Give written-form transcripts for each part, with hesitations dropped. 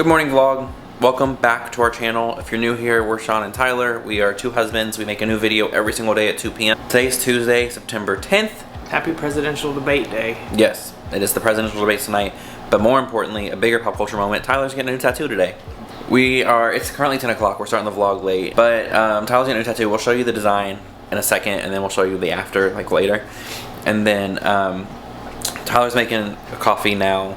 Good morning vlog. Welcome back to our channel. If you're new here, we're Sean and Tyler. We are two husbands. We make a new video every single day at 2 p.m. Today's Tuesday, September 10th. Happy Presidential Debate Day. Yes, it is the presidential debate tonight. But more importantly, a bigger pop culture moment. Tyler's getting a new tattoo today. It's currently 10 o'clock. We're starting the vlog late. But Tyler's getting a new tattoo. We'll show you the design in a second, and then we'll show you the after, like later. And then Tyler's making a coffee now.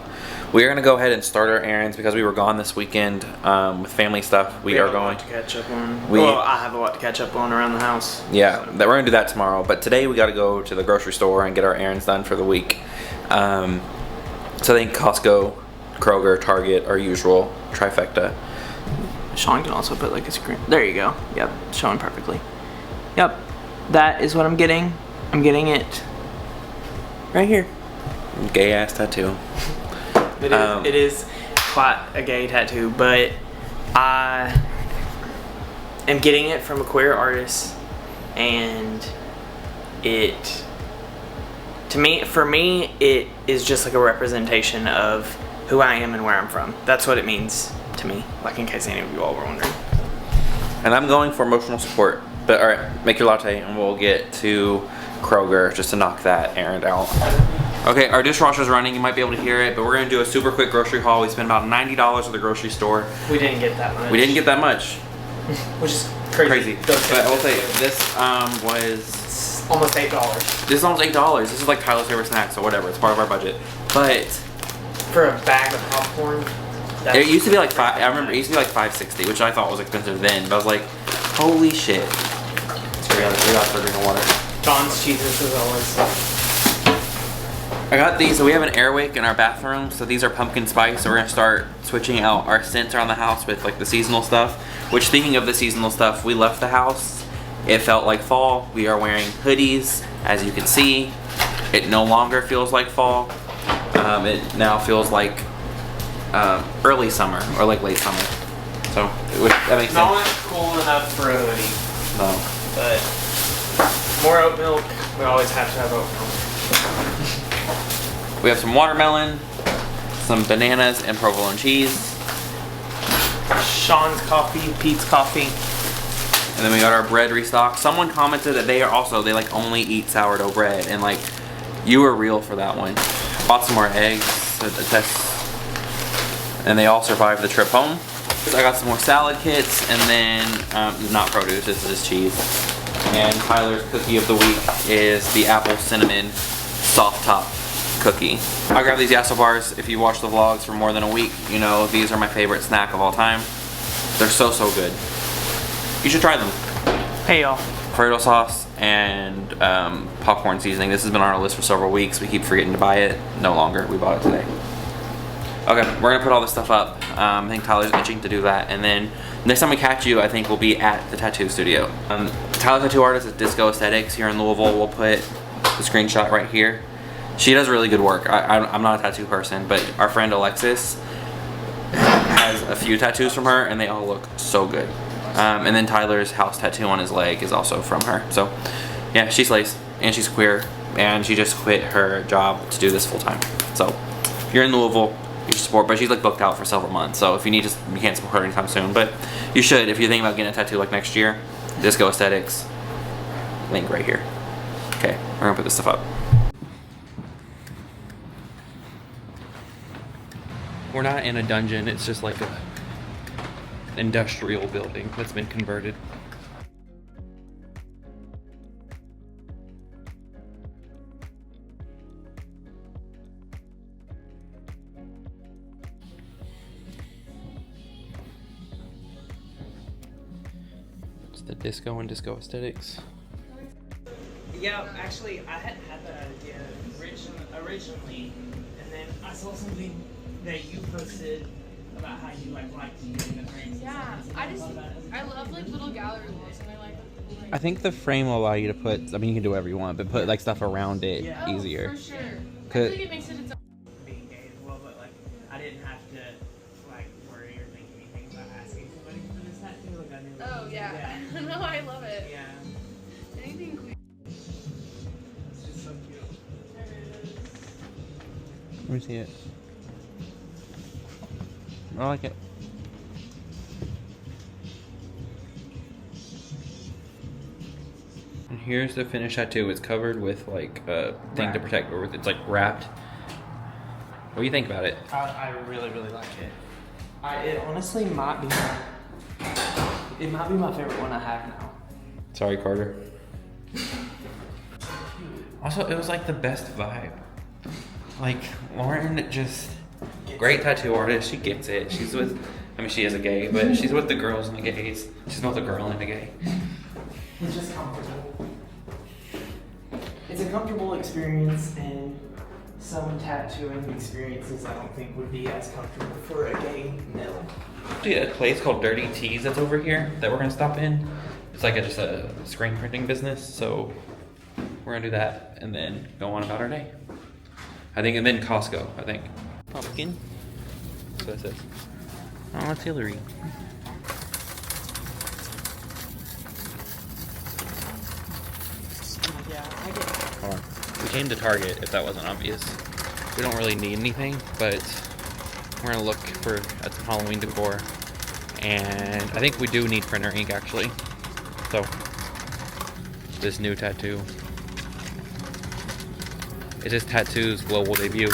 We are going to go ahead and start our errands because we were gone this weekend with family stuff. We are going have a lot to catch up on. Well, I have a lot to catch up on around the house. Yeah, so we're going to do that tomorrow. But today we got to go to the grocery store and get our errands done for the week. So I think Costco, Kroger, Target, our usual trifecta. Sean can also put like a screen. There you go. Yep, showing perfectly. Yep, that is what I'm getting. I'm getting it right here. Gay ass tattoo. It is quite a gay tattoo, but I am getting it from a queer artist, and for me, it is just like a representation of who I am and where I'm from. That's what it means to me, like in case any of you all were wondering. And I'm going for emotional support. But alright, make your latte and we'll get to Kroger just to knock that errand out. Okay, our dishwasher's running. You might be able to hear it, but we're going to do a super quick grocery haul. We spent about $90 at the grocery store. We didn't get that much. We didn't get that much. Which is crazy. But I will say, this was almost $8. This is almost $8. This is like Tyler's favorite snack, so whatever. It's part of our budget. But for a bag of popcorn, it used to be like I remember it used to be like $5.60, which I thought was expensive then. But I was like, holy shit. We got to drink water. John's cheeses as always. I got these, so we have an airwick in our bathroom, so these are pumpkin spice, so we're going to start switching out our scents around the house with like the seasonal stuff, which speaking of the seasonal stuff, we left the house, it felt like fall, we are wearing hoodies, as you can see, it no longer feels like fall, it now feels like early summer, or like late summer, so that makes sense. Not cool enough for a hoodie. No. But more oat milk, we always have to have oat milk. We have some watermelon, some bananas, and provolone cheese. Sean's coffee, Pete's coffee. And then we got our bread restock. Someone commented that they like only eat sourdough bread, and like you were real for that one. Bought some more eggs to test, and they all survived the trip home. So I got some more salad kits, and then not produce, this is just cheese. And Tyler's cookie of the week is the apple cinnamon soft top cookie. I grabbed these Yasso bars. If you watch the vlogs for more than a week, you know these are my favorite snack of all time. They're so good. You should try them. Hey y'all. Alfredo sauce and popcorn seasoning. This has been on our list for several weeks. We keep forgetting to buy it. No longer. We bought it today. Okay, we're gonna put all this stuff up. I think Tyler's itching to do that, and then next time we catch you, I think we'll be at the tattoo studio. Tyler's tattoo artist is Disco Aesthetics here in Louisville. We'll put the screenshot right here. She does really good work. I'm not a tattoo person, but our friend Alexis has a few tattoos from her, and they all look so good. And then Tyler's house tattoo on his leg is also from her. So, yeah, she slays, and she's queer, and she just quit her job to do this full time. So, if you're in Louisville, you should support. But she's like booked out for several months, so if you need to, you can't support her anytime soon. But you should if you're thinking about getting a tattoo like next year. Disco Aesthetics, link right here. Okay, we're gonna put this stuff up. We're not in a dungeon, it's just like an industrial building that's been converted. It's the disco and Disco Aesthetics. Yeah, actually, I hadn't had that idea originally, and then I saw something that you posted about how you like to use the frames. Yeah, I love like little gallery walls, and I like. I think the frame will allow you to put, I mean you can do whatever you want, but put like stuff around it easier. For sure. I feel like it makes it its own. Being gay as well, but like I didn't have to like worry or think anything about asking somebody for this tattoo. Like I knew. Oh yeah. No, I love it. Yeah. Anything queer. It's just so cute. Let me see it. I like it. here's the finished tattoo. It's covered with like a thing to protect, or it's like wrapped. What do you think about it? I really, really like it. It honestly might be my favorite one I have now. Sorry, Carter. Also, it was like the best vibe. Like, Lauren just, great tattoo artist. She gets it. She's with, I mean, she is a gay, but she's with the girls and the gays. She's both a girl and a gay. It's just comfortable. It's a comfortable experience, and some tattooing experiences I don't think would be as comfortable for a gay male. Actually, a place called Dirty Teas that's over here that we're gonna stop in. It's like just a screen printing business, so we're gonna do that and then go on about our day. I think, and then Costco, I think. Pumpkin. That's what it says. Oh, it's Hillary. Yeah, I get it. Hold on. We came to Target, if that wasn't obvious. We don't really need anything, but we're gonna look for at some Halloween decor. And I think we do need printer ink, actually. So, this new tattoo. It says Tattoos Global Debut.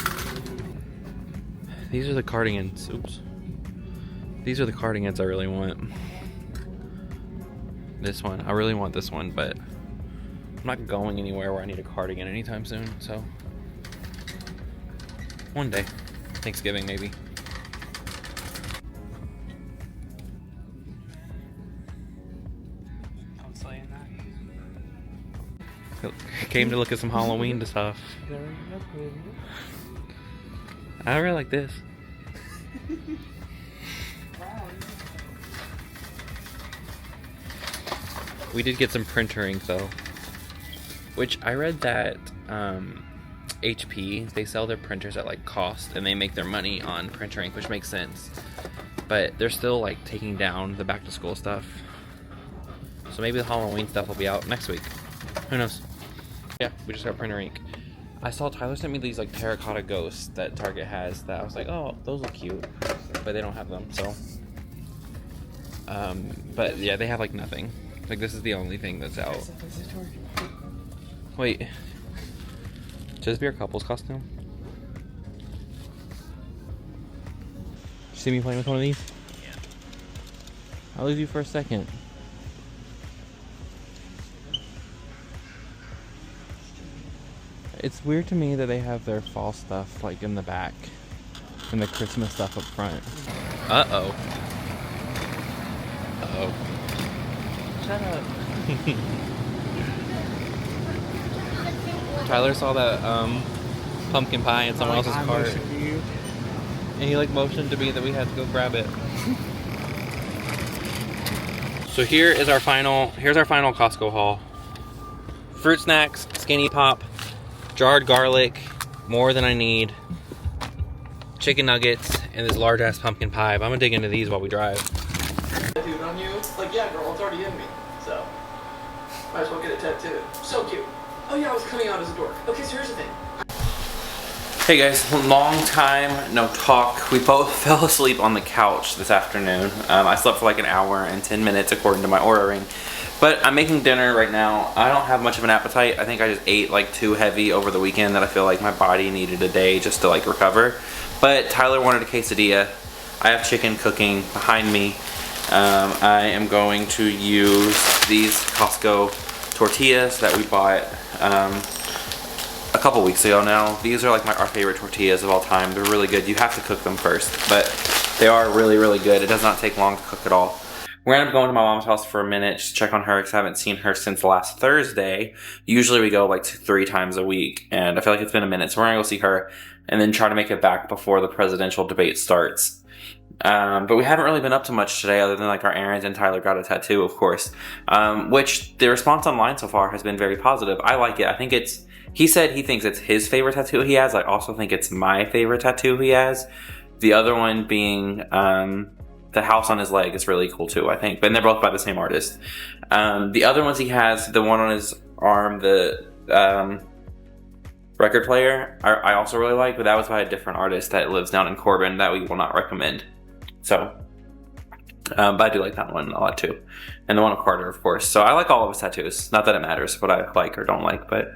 These are the cardigans. Oops. These are the cardigans I really want. This one. I really want this one, but I'm not going anywhere where I need a cardigan anytime soon, so one day. Thanksgiving, maybe. I'm saying that. Came to look at some Halloween stuff. I really like this. We did get some printer ink though, which I read that HP, they sell their printers at like cost and they make their money on printer ink, which makes sense, but they're still like taking down the back to school stuff, so maybe the Halloween stuff will be out next week. Who knows? Yeah, we just got printer ink. I saw Tyler sent me these like terracotta ghosts that Target has that I was like, oh, those look cute, but they don't have them, so but yeah, they have like nothing. Like, this is the only thing that's out. Wait, should this be our couple's costume? You see me playing with one of these? Yeah. I'll lose you for a second. It's weird to me that they have their fall stuff like in the back and the Christmas stuff up front. Uh-oh. Uh-oh. Shut up. Tyler saw that pumpkin pie in someone else's cart. And he like motioned to me that we had to go grab it. So here's our final Costco haul. Fruit snacks, skinny pop, jarred garlic, more than I need, chicken nuggets, and this large ass pumpkin pie. But I'm gonna dig into these while we drive. Tattooed on you? Like, yeah, girl, it's already in me. So, might as well get it tattooed. So cute. Oh yeah, I was coming out as a dork. Okay, so here's the thing. Hey guys, long time no talk. We both fell asleep on the couch this afternoon. I slept for like an hour and 10 minutes according to my ordering. But I'm making dinner right now. I don't have much of an appetite. I think I just ate like too heavy over the weekend that I feel like my body needed a day just to like recover. But Tyler wanted a quesadilla. I have chicken cooking behind me. I am going to use these Costco tortillas that we bought a couple weeks ago now. These are like our favorite tortillas of all time. They're really good. You have to cook them first, but they are really, really good. It does not take long to cook at all. We're gonna go into my mom's house for a minute to check on her because I haven't seen her since last Thursday. Usually we go like 3 times a week, and I feel like it's been a minute, so we're gonna go see her and then try to make it back before the presidential debate starts. But we haven't really been up to much today other than like our errands, and Tyler got a tattoo, of course, which the response online so far has been very positive. I like it. I think he said he thinks it's his favorite tattoo he has. I also think it's my favorite tattoo he has. The other one being the house on his leg is really cool too, I think. But they're both by the same artist. The other ones he has, the one on his arm, the record player, I also really like, but that was by a different artist that lives down in Corbin that we will not recommend. So But I do like that one a lot too. And the one of Carter, of course. So I like all of his tattoos. Not that it matters what I like or don't like, but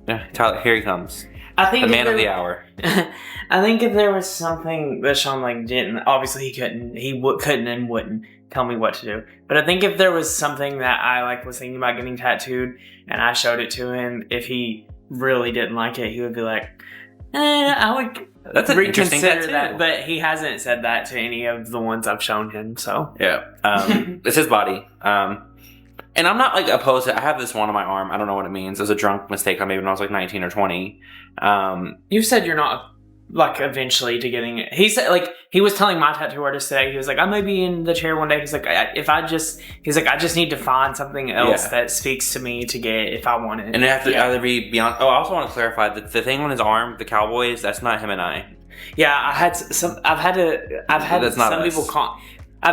yeah, Tyler, here he comes. I think The man of the hour. I think if there was something that Sean like didn't, obviously he couldn't and wouldn't tell me what to do. But I think if there was something that I like was thinking about getting tattooed and I showed it to him, if he really didn't like it, he would be like, I would That's an interesting reconsider tattoo. that. But he hasn't said that to any of the ones I've shown him. So Yeah. It's his body. And I'm not like opposed to it. I have this one on my arm. I don't know what it means. It was a drunk mistake I made when I was like 19 or 20. you said you're not like eventually to getting it. He said like he was telling my tattoo artist today. He was like, I may be in the chair one day. He's like, I just need to find something else that speaks to me to get if I want it. And it have to either be beyond. Oh, I also want to clarify that the thing on his arm, the Cowboys, that's not him and I. Yeah, I've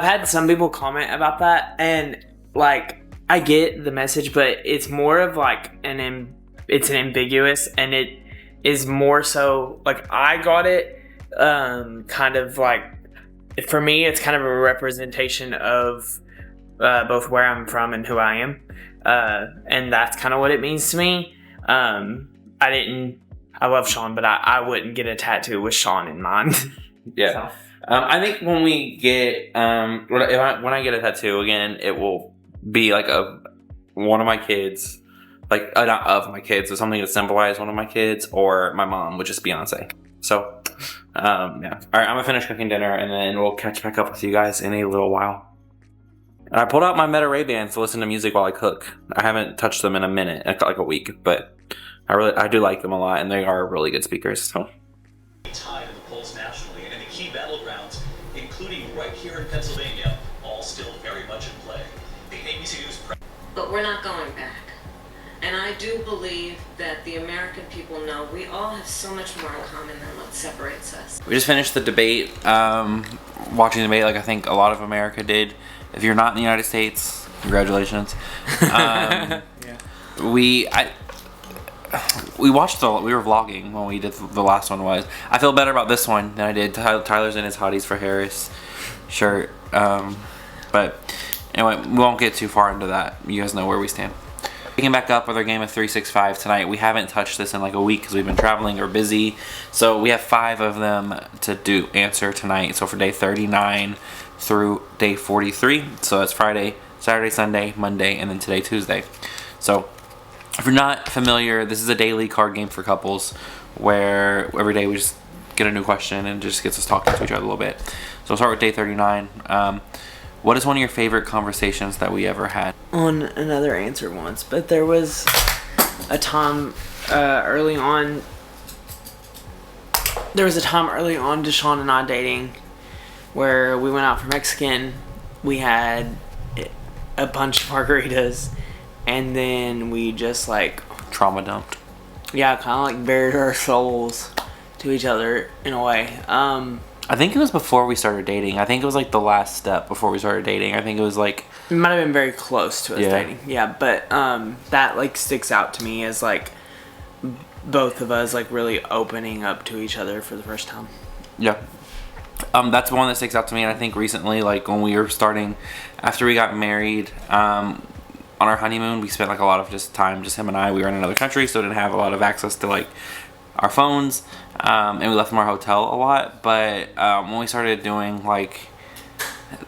had some people comment about that, and like I get the message, but it's more of like it's an ambiguous, and it is more so like I got it kind of like for me it's kind of a representation of both where I'm from and who I am, and that's kind of what it means to me. I love Sean, but I wouldn't get a tattoo with Sean in mind. Yeah. So. I think when we get when I get a tattoo again, it will be like one of my kids, like not of my kids, but something that symbolizes one of my kids or my mom, which is Beyonce. So yeah. All right, I'm gonna finish cooking dinner and then we'll catch back up with you guys in a little while. And I pulled out my Meta Ray-Bans to listen to music while I cook. I haven't touched them in a minute, like a week, but I do like them a lot, and they are really good speakers. So. Tied in the polls nationally and in the key battlegrounds, including right here in Pennsylvania, all still very much in play. The ABC News. But we're not going back. And I do believe that the American people know we all have so much more in common than what separates us. We just finished the debate, watching the debate like I think a lot of America did. If you're not in the United States, congratulations. Yeah. We watched we were vlogging when we did the last one was. I feel better about this one than I did. Tyler's in his Hotties for Harris shirt. But anyway, we won't get too far into that. You guys know where we stand. Picking back up with our game of 365 tonight. We haven't touched this in like a week because we've been traveling or busy. So we have 5 of them to answer tonight. So for day 39 through day 43. So that's Friday, Saturday, Sunday, Monday, and then today, Tuesday. So if you're not familiar, this is a daily card game for couples where every day we just get a new question and just gets us talking to each other a little bit. So we'll start with day 39. What is one of your favorite conversations that we ever had? On another answer once, but there was a time early on. There was a time early on to Sean and I dating where we went out for Mexican. We had a bunch of margaritas. And then we just like Trauma dumped. Yeah, kind of like buried our souls to each other in a way. I think it was before we started dating. I think it was like the last step before we started dating. I think it was like it might have been very close to us dating. Yeah, but that like sticks out to me as like both of us like really opening up to each other for the first time. Yeah. That's one that sticks out to me, and I think recently, like when we were starting, after we got married, on our honeymoon, we spent like a lot of just time, just him and I. We were in another country, so didn't have a lot of access to like our phones, and we left from our hotel a lot. But when we started doing like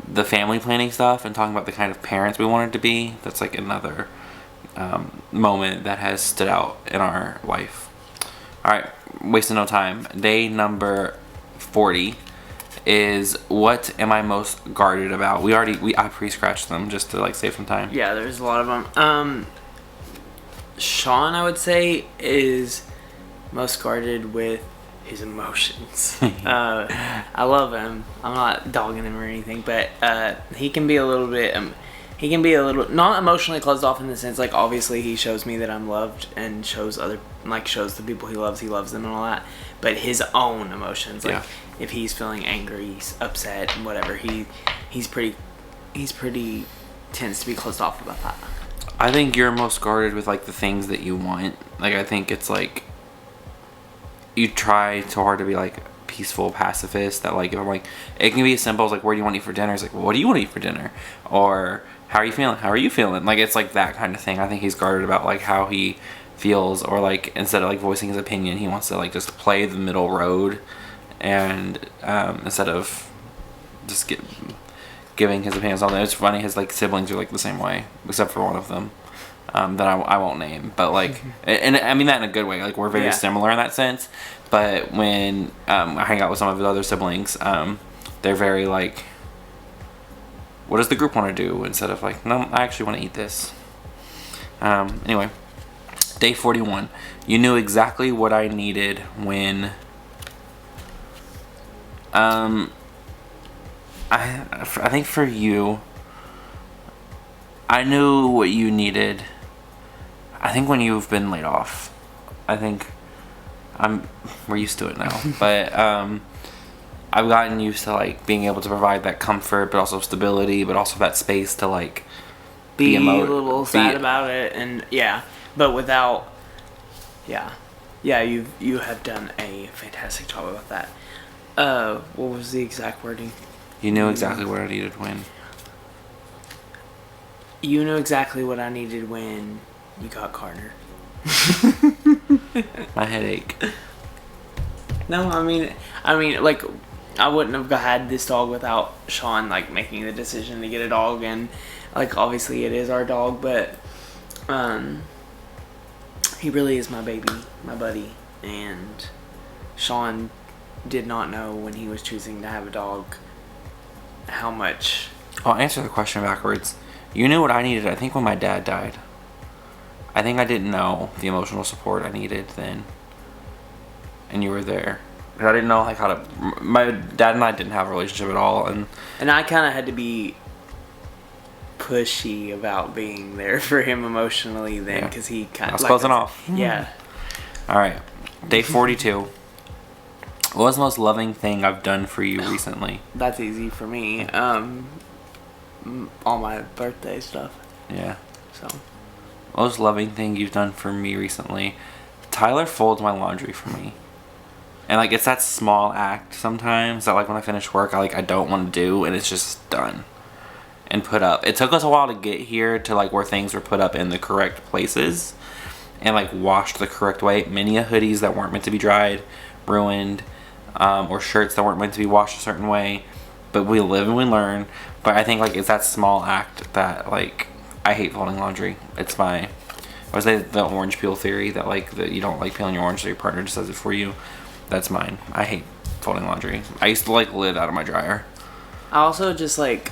the family planning stuff and talking about the kind of parents we wanted to be, that's like another moment that has stood out in our life. All right, wasting no time. Day number 40 is what am I most guarded about? I pre-scratched them just to like save some time. Yeah, there's a lot of them. Sean, I would say, is most guarded with his emotions. I love him. I'm not dogging him or anything, but he can be a little bit. Not emotionally closed off in the sense like obviously he shows me that I'm loved and shows the people he loves them and all that. But his own emotions, like if he's feeling angry, he's upset, and whatever, he's pretty tends to be closed off about that. I think you're most guarded with like the things that you want. Like I think it's like you try so hard to be like peaceful pacifist that like if I'm like, it can be as simple as like, where do you want to eat for dinner? It's like, well, what do you want to eat for dinner? Or how are you feeling? How are you feeling? Like it's like that kind of thing. I think he's guarded about like how he feels, or like instead of like voicing his opinion, he wants to like just play the middle road, and instead of just giving his opinions on it. It's funny, his like siblings are like the same way, except for one of them that I won't name, but like, and I mean that in a good way. Like we're very similar in that sense. But when I hang out with some of his other siblings, they're very like, what does the group want to do? Instead of like, no, I actually want to eat this. Anyway, day 41. You knew exactly what I needed when. I think for you, I knew what you needed. I think when you've been laid off, I think we're used to it now, but I've gotten used to like being able to provide that comfort, but also stability, but also that space to like be a little sad about it, and but without, you have done a fantastic job about that. What was the exact wording? You knew exactly what I needed when. You knew exactly what I needed when you got Carter. My headache. No, I mean, like, I wouldn't have had this dog without Sean, like, making the decision to get a dog, and, like, obviously it is our dog, but, he really is my baby, my buddy, and Sean did not know when he was choosing to have a dog how much. I'll answer the question backwards. You knew what I needed, I think, when my dad died. I think I didn't know the emotional support I needed then. And you were there. I didn't know like how to. My dad and I didn't have a relationship at all, and I kind of had to be pushy about being there for him emotionally then, because he kind of. I was closing off. Yeah. All right, day 42. What was the most loving thing I've done for you recently? That's easy for me. All my birthday stuff. Yeah. So. Most loving thing you've done for me recently? Tyler folds my laundry for me. And like it's that small act sometimes that like when I finish work I don't want to do, and it's just done and put up. It took us a while to get here to like where things were put up in the correct places and like washed the correct way. Many hoodies that weren't meant to be dried, ruined, or shirts that weren't meant to be washed a certain way. But we live and we learn. But I think like it's that small act that like I hate folding laundry. It's my, I would say the orange peel theory that like that you don't like peeling your orange, so your partner just does it for you. That's mine. I hate folding laundry. I used to like live out of my dryer. I also just like,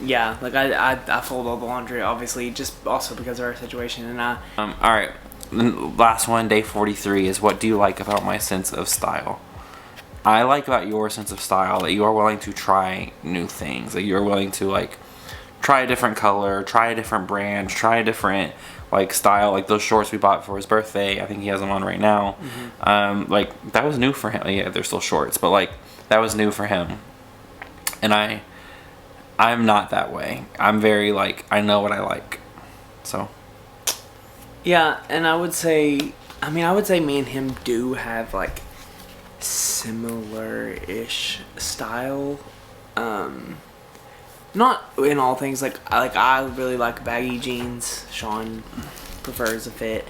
like I fold all the laundry obviously, just also because of our situation, and I. All right, the last one, day 43, is what do you like about my sense of style? I like about your sense of style that you are willing to try new things. That you're willing to like try a different color, try a different brand, try a different like style. Like those shorts we bought for his birthday, I think he has them on right now. Mm-hmm. Like that was new for him. Yeah, they're still shorts, but like that was new for him. And I'm not that way. I'm very like, I know what I like. So. Yeah, and I would say me and him do have like similar-ish style. Not in all things. Like I really like baggy jeans. Sean prefers a fit.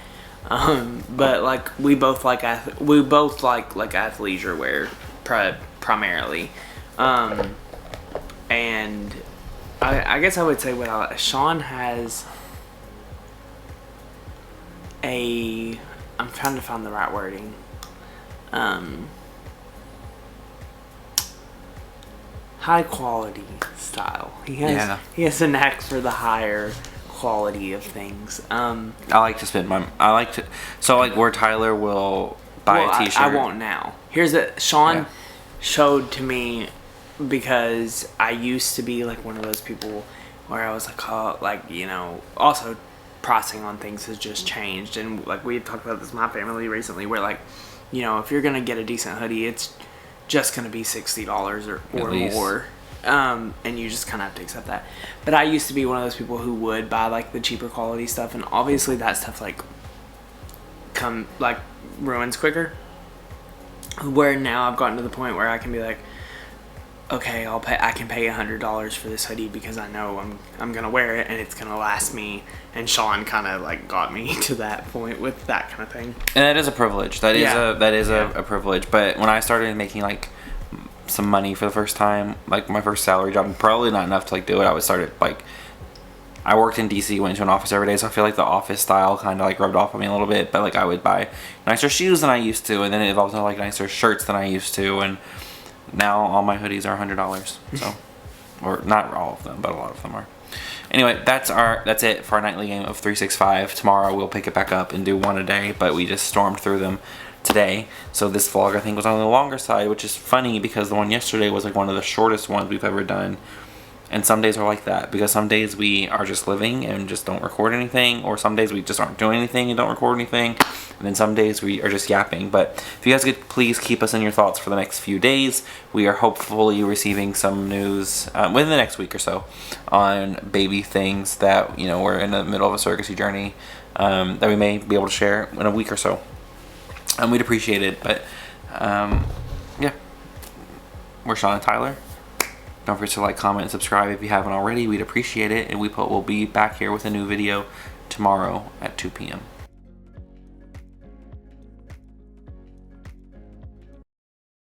But like we both like athleisure wear primarily. And I guess I would say Sean has I'm trying to find the right wording. High quality style. He has a knack for the higher quality of things. I like to spend so like where Tyler will buy a t-shirt. I won't now. Sean showed to me, because I used to be like one of those people where I was like, also pricing on things has just changed, and like we had talked about this in my family recently, where like, if you're gonna get a decent hoodie, it's just gonna be $60 or more, and you just kind of have to accept that. But I used to be one of those people who would buy like the cheaper quality stuff, and obviously that stuff like ruins quicker. where now I've gotten to the point where I can be like, okay, I can pay $100 for this hoodie because I know I'm gonna wear it and it's gonna last me. And Sean kind of like got me to that point with that kind of thing. And that is a privilege. That is Yeah. a privilege. But when I started making like some money for the first time, like my first salary job, probably not enough to like do it. I worked in DC, went to an office every day, so I feel like the office style kind of like rubbed off on me a little bit. But like I would buy nicer shoes than I used to, and then it evolved into like nicer shirts than I used to, and now all my hoodies are $100. So, or not all of them, but a lot of them are. Anyway, that's it for our nightly game of 365. Tomorrow we'll pick it back up and do one a day, but we just stormed through them today. So this vlog I think was on the longer side, which is funny because the one yesterday was like one of the shortest ones we've ever done. And some days are like that because some days we are just living and just don't record anything, or some days we just aren't doing anything and don't record anything, and then some days we are just yapping. But if you guys could please keep us in your thoughts for the next few days. We are hopefully receiving some news within the next week or so on baby things that, you know, we're in the middle of a surrogacy journey that we may be able to share in a week or so. We'd appreciate it. But yeah, we're Sean and Tyler. Don't forget to like, comment, and subscribe if you haven't already. We'd appreciate it. And we'll be back here with a new video tomorrow at 2 p.m.